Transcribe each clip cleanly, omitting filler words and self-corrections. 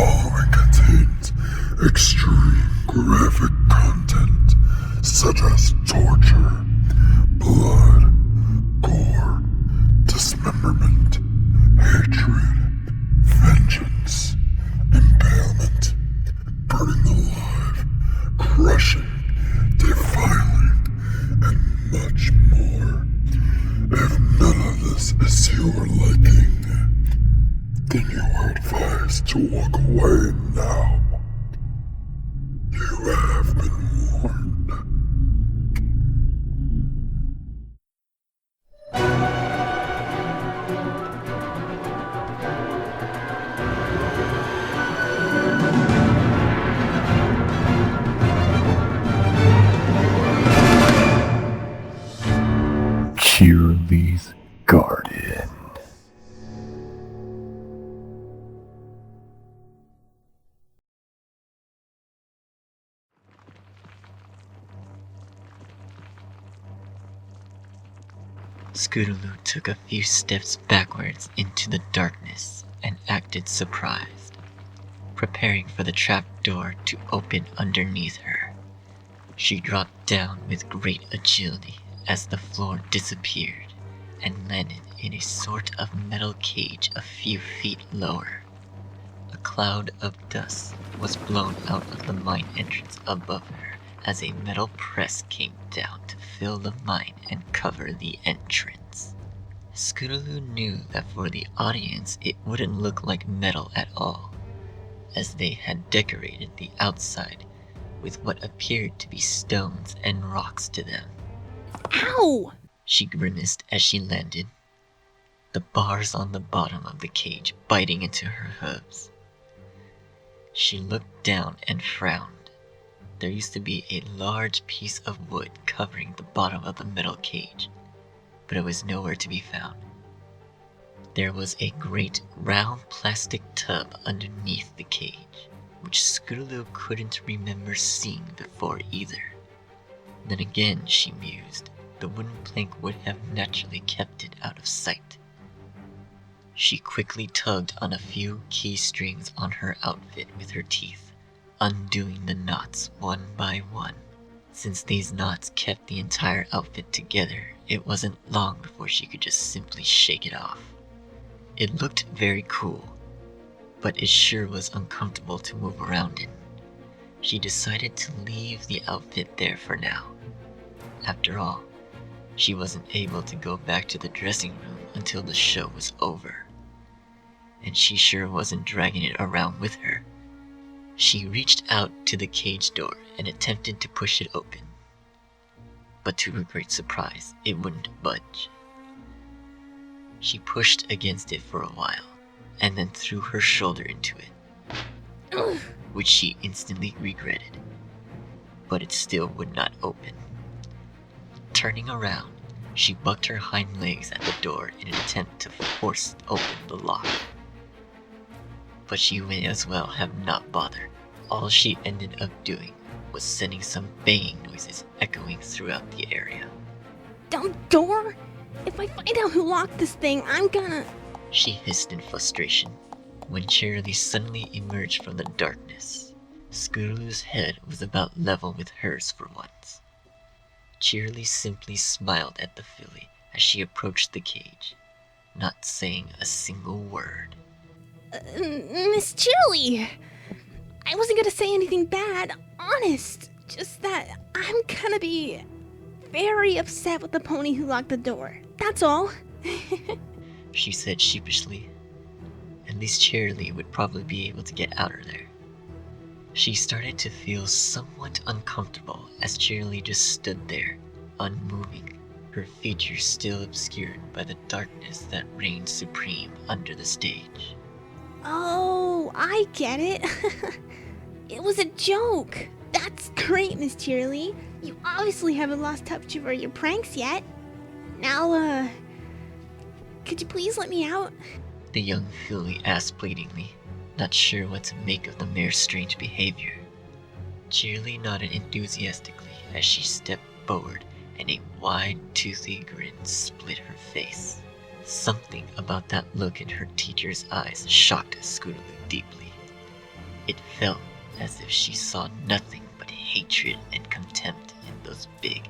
following contains extreme graphic content such as torture, blood, gore, dismemberment, hatred, vengeance, impalement, burning alive, crushing, defiling, and much more. If none of this is your liking, then you are advised to walk away now. You have been warned. Cheerilee's Garden. Scootaloo took a few steps backwards into the darkness and acted surprised, preparing for the trap door to open underneath her. She dropped down with great agility as the floor disappeared and landed in a sort of metal cage a few feet lower. A cloud of dust was blown out of the mine entrance above her as a metal press came down to fill the mine and cover the entrance. Scootaloo knew that for the audience it wouldn't look like metal at all, as they had decorated the outside with what appeared to be stones and rocks to them. Ow! She grimaced as she landed, the bars on the bottom of the cage biting into her hooves. She looked down and frowned. There used to be a large piece of wood covering the bottom of the metal cage, but it was nowhere to be found. There was a great round plastic tub underneath the cage, which Scootaloo couldn't remember seeing before either. Then again, she mused, the wooden plank would have naturally kept it out of sight. She quickly tugged on a few key strings on her outfit with her teeth, undoing the knots one by one. Since these knots kept the entire outfit together, it wasn't long before she could just simply shake it off. It looked very cool, but it sure was uncomfortable to move around in. She decided to leave the outfit there for now. After all, she wasn't able to go back to the dressing room until the show was over, and she sure wasn't dragging it around with her. She reached out to the cage door and attempted to push it open, but to her great surprise, it wouldn't budge. She pushed against it for a while, and then threw her shoulder into it, which she instantly regretted, but it still would not open. Turning around, she bucked her hind legs at the door in an attempt to force open the lock. But she may as well have not bothered. All she ended up doing was sending some banging noises echoing throughout the area. Dumb door! If I find out who locked this thing, I'm gonna... She hissed in frustration when Cheerilee suddenly emerged from the darkness. Scootaloo's head was about level with hers for once. Cheerilee simply smiled at the filly as she approached the cage, not saying a single word. Miss Cheerilee! I wasn't gonna say anything bad, honest. Just that I'm gonna be very upset with the pony who locked the door. That's all. She said sheepishly. At least Cheerilee would probably be able to get out of there. She started to feel somewhat uncomfortable as Cheerilee just stood there, unmoving, her features still obscured by the darkness that reigned supreme under the stage. Oh, I get it. It was a joke. That's great, Miss Cheerilee. You obviously haven't lost touch over your pranks yet. Now, could you please let me out? The young filly asked pleadingly, not sure what to make of the mare's strange behavior. Cheerilee nodded enthusiastically as she stepped forward and a wide, toothy grin split her face. Something about that look in her teacher's eyes shocked Scootaloo deeply. It felt as if she saw nothing but hatred and contempt in those big,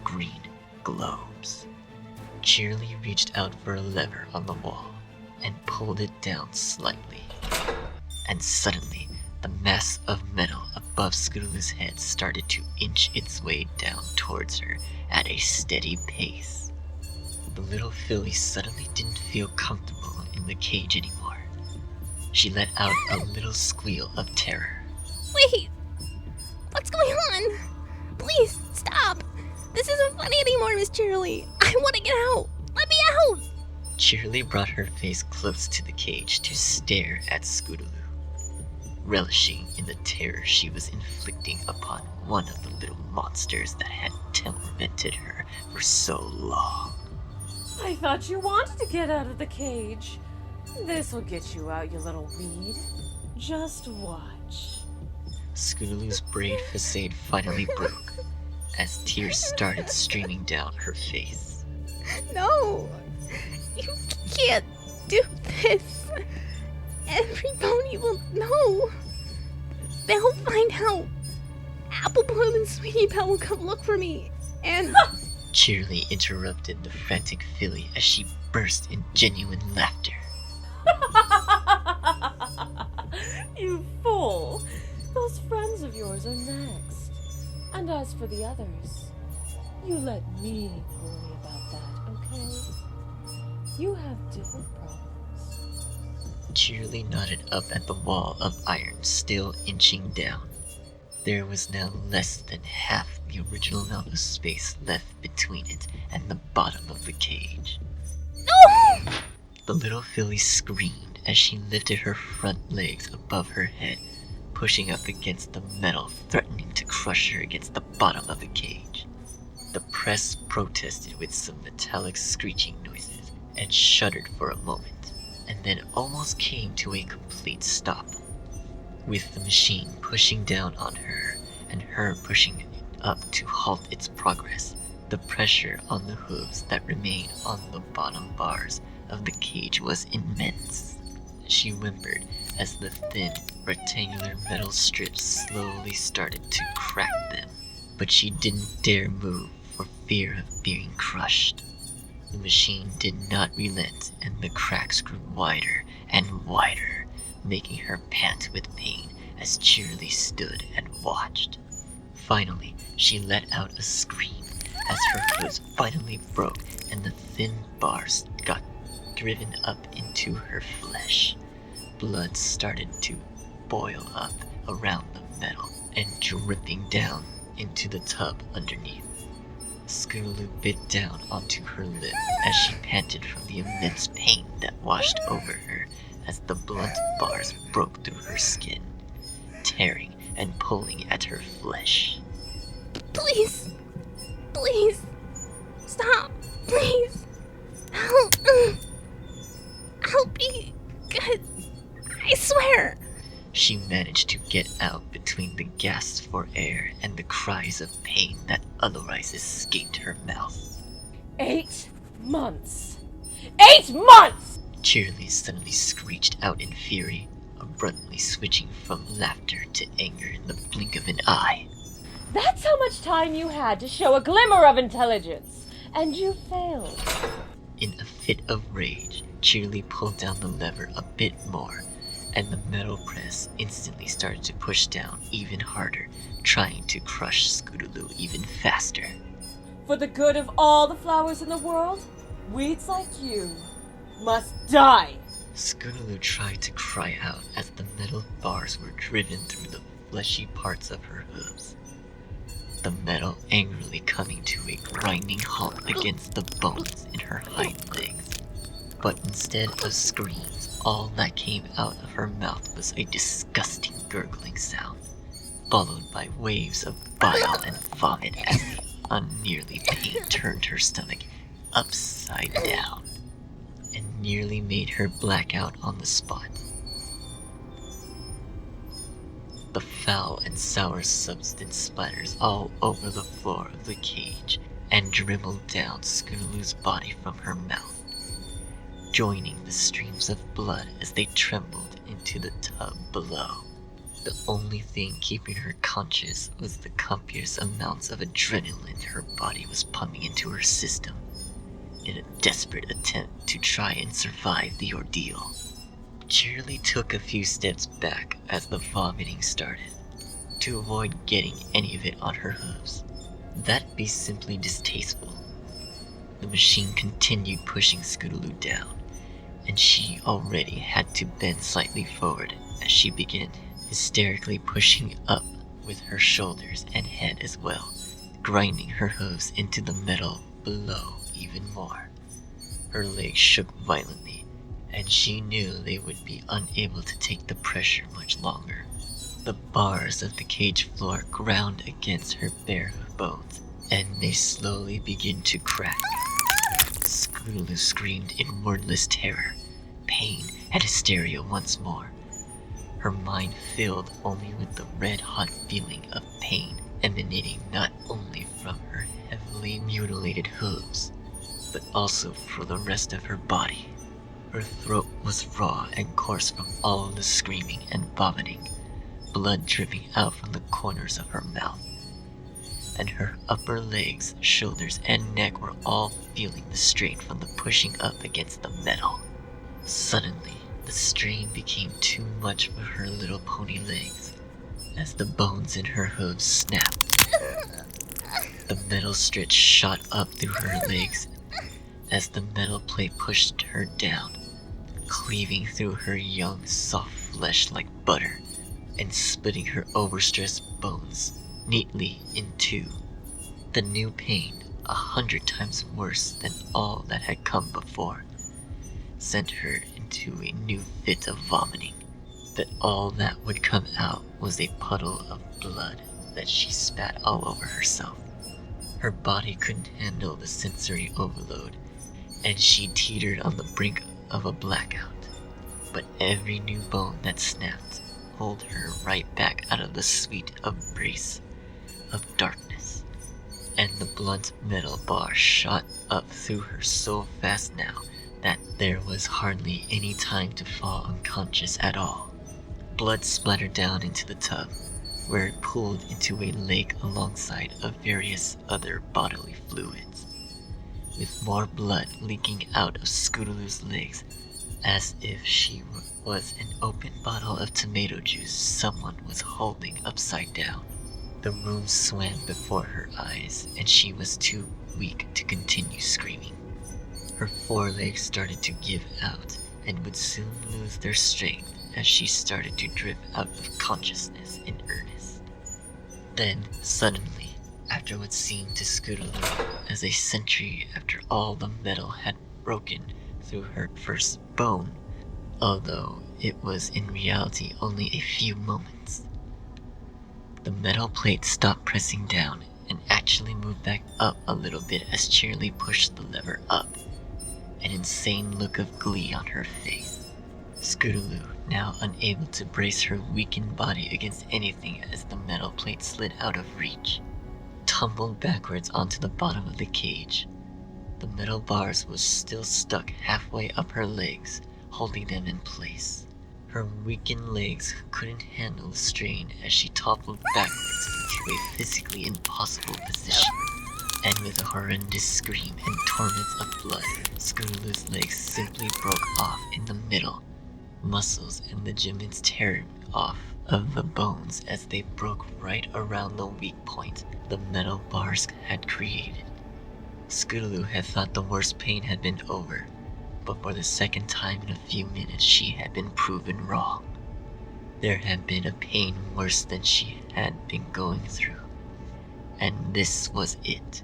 green globes. Cheerilee reached out for a lever on the wall and pulled it down slightly. And suddenly, the mass of metal above Scootaloo's head started to inch its way down towards her at a steady pace. The little filly suddenly didn't feel comfortable in the cage anymore. She let out a little squeal of terror. Wait! What's going on? Please, stop! This isn't funny anymore, Miss Cheerilee. I want to get out! Let me out! Cheerilee brought her face close to the cage to stare at Scootaloo, relishing in the terror she was inflicting upon one of the little monsters that had tormented her for so long. I thought you wanted to get out of the cage. This'll get you out, you little weed. Just watch. Scootaloo's brave facade finally broke as tears started streaming down her face. No! You can't do this! Everybody will know! They'll find out! Apple Bloom and Sweetie Belle will come look for me, and... Cheerilee interrupted the frantic filly as she burst in genuine laughter. You fool! Those friends of yours are next. And as for the others, you let me worry about that, okay? You have different problems. Cheerilee nodded up at the wall of iron still inching down. There was now less than half the original amount of space left between it and the bottom of the cage. No! The little filly screamed as she lifted her front legs above her head, pushing up against the metal, threatening to crush her against the bottom of the cage. The press protested with some metallic screeching noises and shuddered for a moment, and then almost came to a complete stop. With the machine pushing down on her and her pushing it up to halt its progress, the pressure on the hooves that remained on the bottom bars of the cage was immense. She whimpered as the thin, rectangular metal strips slowly started to crack them, but she didn't dare move for fear of being crushed. The machine did not relent, and the cracks grew wider and wider, making her pant with pain as Cheerilee stood and watched. Finally, she let out a scream as her hooves finally broke and the thin bars got driven up into her flesh. Blood started to boil up around the metal and dripping down into the tub underneath. Scootaloo bit down onto her lip as she panted from the immense pain that washed over her as the blunt bars broke through her skin, tearing and pulling at her flesh. Please! Please! Stop! Please! Help! I'll be good. I swear! She managed to get out between the gasps for air and the cries of pain that otherwise escaped her mouth. 8 months! 8 months! Cheerilee suddenly screeched out in fury, abruptly switching from laughter to anger in the blink of an eye. That's how much time you had to show a glimmer of intelligence, and you failed. In a fit of rage, Cheerilee pulled down the lever a bit more, and the metal press instantly started to push down even harder, trying to crush Scootaloo even faster. For the good of all the flowers in the world, weeds like you must die. Scootaloo tried to cry out as the metal bars were driven through the fleshy parts of her hooves, the metal angrily coming to a grinding halt against the bones in her hind legs. But instead of screams, all that came out of her mouth was a disgusting gurgling sound, followed by waves of bile and vomit as the unnearly pain turned her stomach upside down and nearly made her black out on the spot. The foul and sour substance splatters all over the floor of the cage and dribbled down Scootaloo's body from her mouth, joining the streams of blood as they trembled into the tub below. The only thing keeping her conscious was the copious amounts of adrenaline her body was pumping into her system in a desperate attempt to try and survive the ordeal. Cheerilee took a few steps back as the vomiting started, to avoid getting any of it on her hooves. That'd be simply distasteful. The machine continued pushing Scootaloo down, and she already had to bend slightly forward as she began hysterically pushing up with her shoulders and head as well, grinding her hooves into the metal below even more. Her legs shook violently, and she knew they would be unable to take the pressure much longer. The bars of the cage floor ground against her bare bones, and they slowly began to crack. Scootaloo screamed in wordless terror, pain, and hysteria once more. Her mind filled only with the red-hot feeling of pain emanating not only from her heavily mutilated hooves, but also from the rest of her body. Her throat was raw and coarse from all the screaming and vomiting, blood dripping out from the corners of her mouth, and her upper legs, shoulders, and neck were all feeling the strain from the pushing up against the metal. Suddenly, the strain became too much for her little pony legs, as the bones in her hooves snapped. The metal stretch shot up through her legs as the metal plate pushed her down, cleaving through her young, soft flesh like butter, and splitting her overstressed bones neatly in two. The new pain, 100 times worse than all that had come before, sent her into a new fit of vomiting. But all that would come out was a puddle of blood that she spat all over herself. Her body couldn't handle the sensory overload, and she teetered on the brink of a blackout. But every new bone that snapped pulled her right back out of the sweet embrace of darkness, and the blunt metal bar shot up through her so fast now that there was hardly any time to fall unconscious at all. Blood splattered down into the tub, where it pooled into a lake alongside of various other bodily fluids, with more blood leaking out of Scootaloo's legs, as if she was an open bottle of tomato juice someone was holding upside down. The room swam before her eyes, and she was too weak to continue screaming. Her forelegs started to give out, and would soon lose their strength as she started to drift out of consciousness in earnest. Then, suddenly, after what seemed to Scootaloo as a century after all the metal had broken through her first bone, although it was in reality only a few moments, the metal plate stopped pressing down and actually moved back up a little bit as Cheerilee pushed the lever up, an insane look of glee on her face. Scootaloo, now unable to brace her weakened body against anything as the metal plate slid out of reach, tumbled backwards onto the bottom of the cage. The metal bars was still stuck halfway up her legs, holding them in place. Her weakened legs couldn't handle the strain as she toppled backwards into a physically impossible position. And with a horrendous scream and torrents of blood, Scootaloo's legs simply broke off in the middle, muscles and ligaments tearing off of the bones as they broke right around the weak point the metal bars had created. Scootaloo had thought the worst pain had been over, but for the second time in a few minutes she had been proven wrong. There had been a pain worse than she had been going through, and this was it.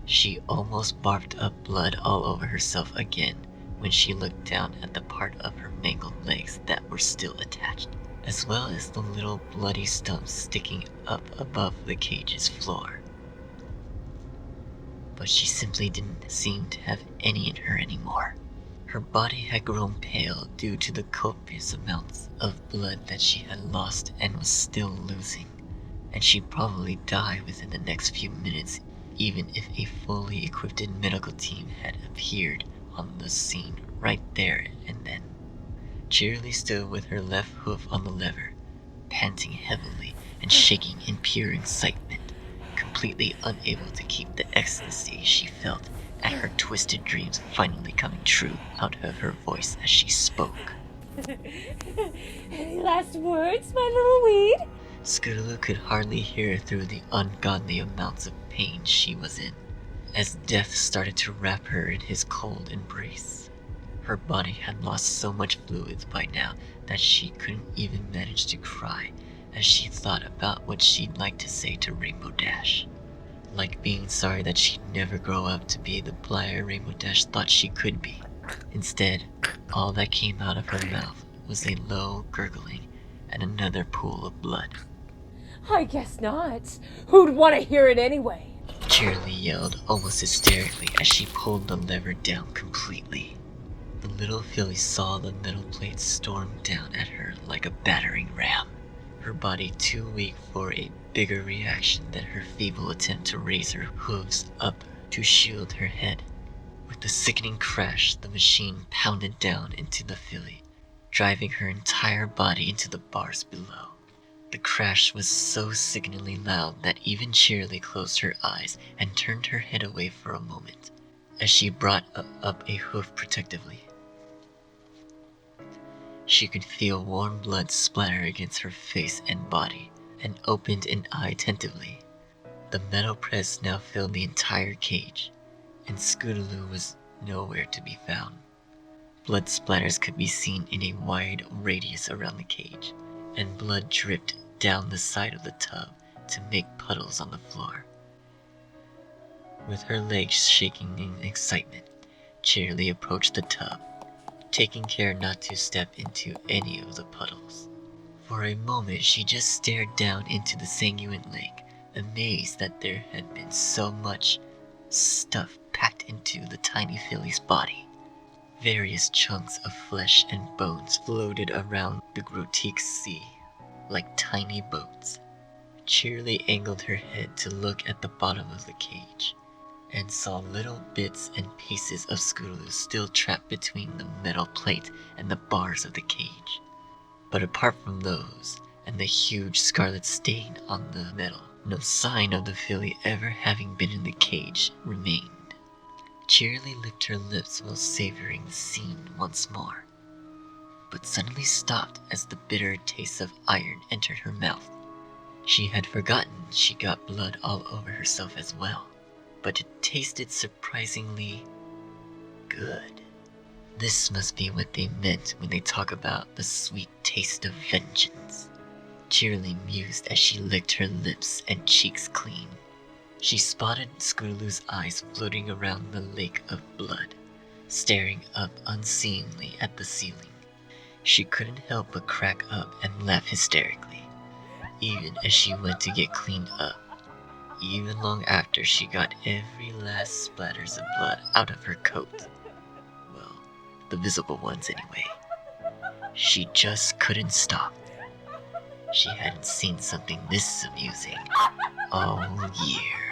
She almost barfed up blood all over herself again when she looked down at the part of her mangled legs that were still attached, as well as the little bloody stumps sticking up above the cage's floor. But she simply didn't seem to have any in her anymore. Her body had grown pale due to the copious amounts of blood that she had lost and was still losing, and she'd probably die within the next few minutes even if a fully equipped medical team had appeared on the scene right there and then. Cheerilee stood with her left hoof on the lever, panting heavily and shaking in pure excitement, completely unable to keep the ecstasy she felt at her twisted dreams finally coming true out of her voice as she spoke. Any last words, my little weed? Scootaloo could hardly hear through the ungodly amounts of pain she was in, as death started to wrap her in his cold embrace. Her body had lost so much fluids by now that she couldn't even manage to cry as she thought about what she'd like to say to Rainbow Dash. Like being sorry that she'd never grow up to be the Blyer Rainbow Dash thought she could be. Instead, all that came out of her mouth was a low gurgling and another pool of blood. I guess not. Who'd want to hear it anyway? Cheerilee yelled almost hysterically as she pulled the lever down completely. The little filly saw the metal plate storm down at her like a battering ram, her body too weak for a bigger reaction than her feeble attempt to raise her hooves up to shield her head. With a sickening crash, the machine pounded down into the filly, driving her entire body into the bars below. The crash was so sickeningly loud that even Cheerilee closed her eyes and turned her head away for a moment, as she brought up a hoof protectively. She could feel warm blood splatter against her face and body, and opened an eye attentively. The metal press now filled the entire cage, and Scootaloo was nowhere to be found. Blood splatters could be seen in a wide radius around the cage, and blood dripped down the side of the tub to make puddles on the floor. With her legs shaking in excitement, Cheerilee approached the tub, taking care not to step into any of the puddles. For a moment she just stared down into the sanguine lake, amazed that there had been so much stuff packed into the tiny filly's body. Various chunks of flesh and bones floated around the grotesque sea like tiny boats. Cheerilee angled her head to look at the bottom of the cage, and saw little bits and pieces of Scootaloo still trapped between the metal plate and the bars of the cage. But apart from those, and the huge scarlet stain on the metal, no sign of the filly ever having been in the cage remained. Cheerilee licked her lips while savoring the scene once more, but suddenly stopped as the bitter taste of iron entered her mouth. She had forgotten she got blood all over herself as well, but it tasted surprisingly good. This must be what they meant when they talk about the sweet taste of vengeance. Cheerilee mused as she licked her lips and cheeks clean. She spotted Scootaloo's eyes floating around the lake of blood, staring up unseeingly at the ceiling. She couldn't help but crack up and laugh hysterically, even as she went to get cleaned up, even long after she got every last splatters of blood out of her coat. Well, the visible ones anyway. She just couldn't stop. She hadn't seen something this amusing all year.